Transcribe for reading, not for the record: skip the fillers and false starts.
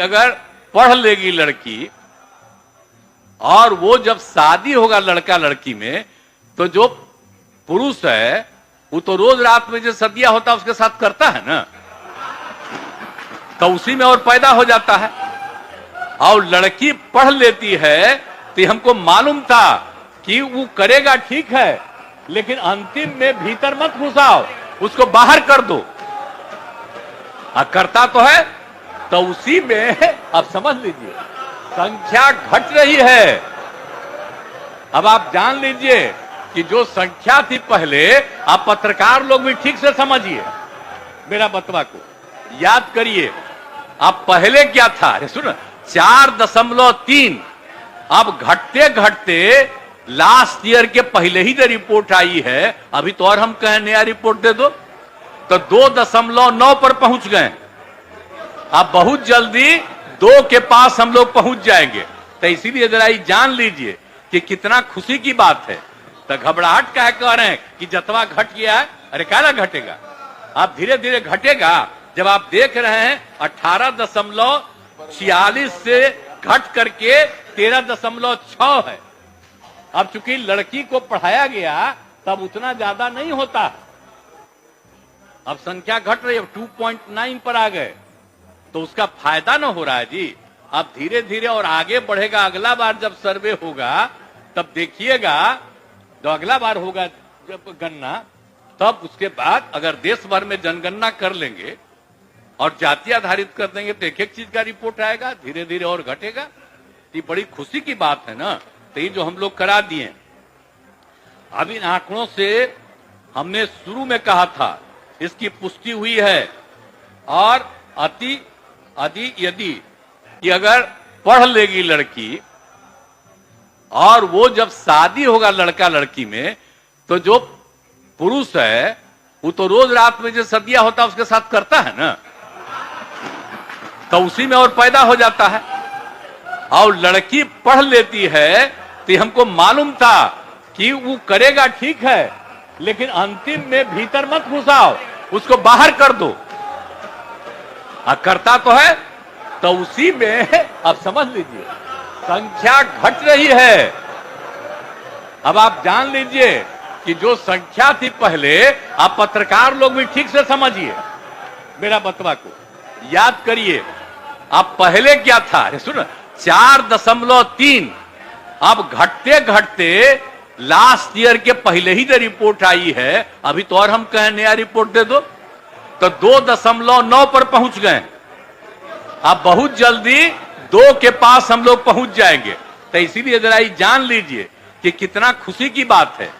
अगर पढ़ लेगी लड़की और वो जब शादी होगा लड़का लड़की में, तो जो पुरुष है वो तो रोज रात में जो सदिया होता है उसके साथ करता है ना, तो उसी में और पैदा हो जाता है। और लड़की पढ़ लेती है तो हमको मालूम था कि वो करेगा ठीक है, लेकिन अंतिम में भीतर मत घुसाओ, उसको बाहर कर दो। करता तो है, तो उसी में अब समझ लीजिए संख्या घट रही है। अब आप जान लीजिए कि जो संख्या थी पहले, आप पत्रकार लोग भी ठीक से समझिए मेरा बतवा को, याद करिए। आप पहले क्या था, अरे सुनो, 4.3। अब घटते घटते लास्ट ईयर के पहले ही जो रिपोर्ट आई है, अभी तो और हम कहें नया रिपोर्ट दे दो, तो 2.9 पर पहुंच गए। अब बहुत जल्दी 2 के पास हम लोग पहुंच जाएंगे। तो इसीलिए जरा ये जान लीजिए कि कितना खुशी की बात है। तो घबराहट क्या कह रहे हैं कि जतवा घट गया है, अरे क्या घटेगा, आप धीरे धीरे घटेगा। जब आप देख रहे हैं 18.46 से घट करके 13.6 है। अब चूंकि लड़की को पढ़ाया गया तब उतना ज्यादा नहीं होता, अब संख्या घट रही है, 2.9 पर आ गए, तो उसका फायदा ना हो रहा है जी। अब धीरे धीरे और आगे बढ़ेगा। अगला बार जब सर्वे होगा तब देखिएगा, जो अगला बार होगा जब गणना, तब उसके बाद अगर देश भर में जनगणना कर लेंगे और जाति आधारित कर देंगे तो एक एक चीज का रिपोर्ट आएगा, धीरे धीरे और घटेगा। ये बड़ी खुशी की बात है ना। तो ये जो हम लोग करा दिए, अब इन आंकड़ों से हमने शुरू में कहा था, इसकी पुष्टि हुई है। और यदि कि अगर पढ़ लेगी लड़की और वो जब शादी होगा लड़का लड़की में, तो जो पुरुष है वो तो रोज रात में जो सदिया होता है उसके साथ करता है ना, तो उसी में और पैदा हो जाता है। और लड़की पढ़ लेती है तो हमको मालूम था कि वो करेगा ठीक है, लेकिन अंतिम में भीतर मत घुसाओ, उसको बाहर कर दो। करता तो है, तो उसी में अब समझ लीजिए संख्या घट रही है। अब आप जान लीजिए कि जो संख्या थी पहले, आप पत्रकार लोग भी ठीक से समझिए मेरा बतवा को, याद करिए। आप पहले क्या था, अरे सुनो, 4.3। अब घटते घटते लास्ट ईयर के पहले ही जो रिपोर्ट आई है, अभी तो और हम कहें नया रिपोर्ट दे दो, तो 2.9 पर पहुंच गए। अब बहुत जल्दी 2 के पास हम लोग पहुंच जाएंगे। तो इसीलिए जरा ये जान लीजिए कि कितना खुशी की बात है।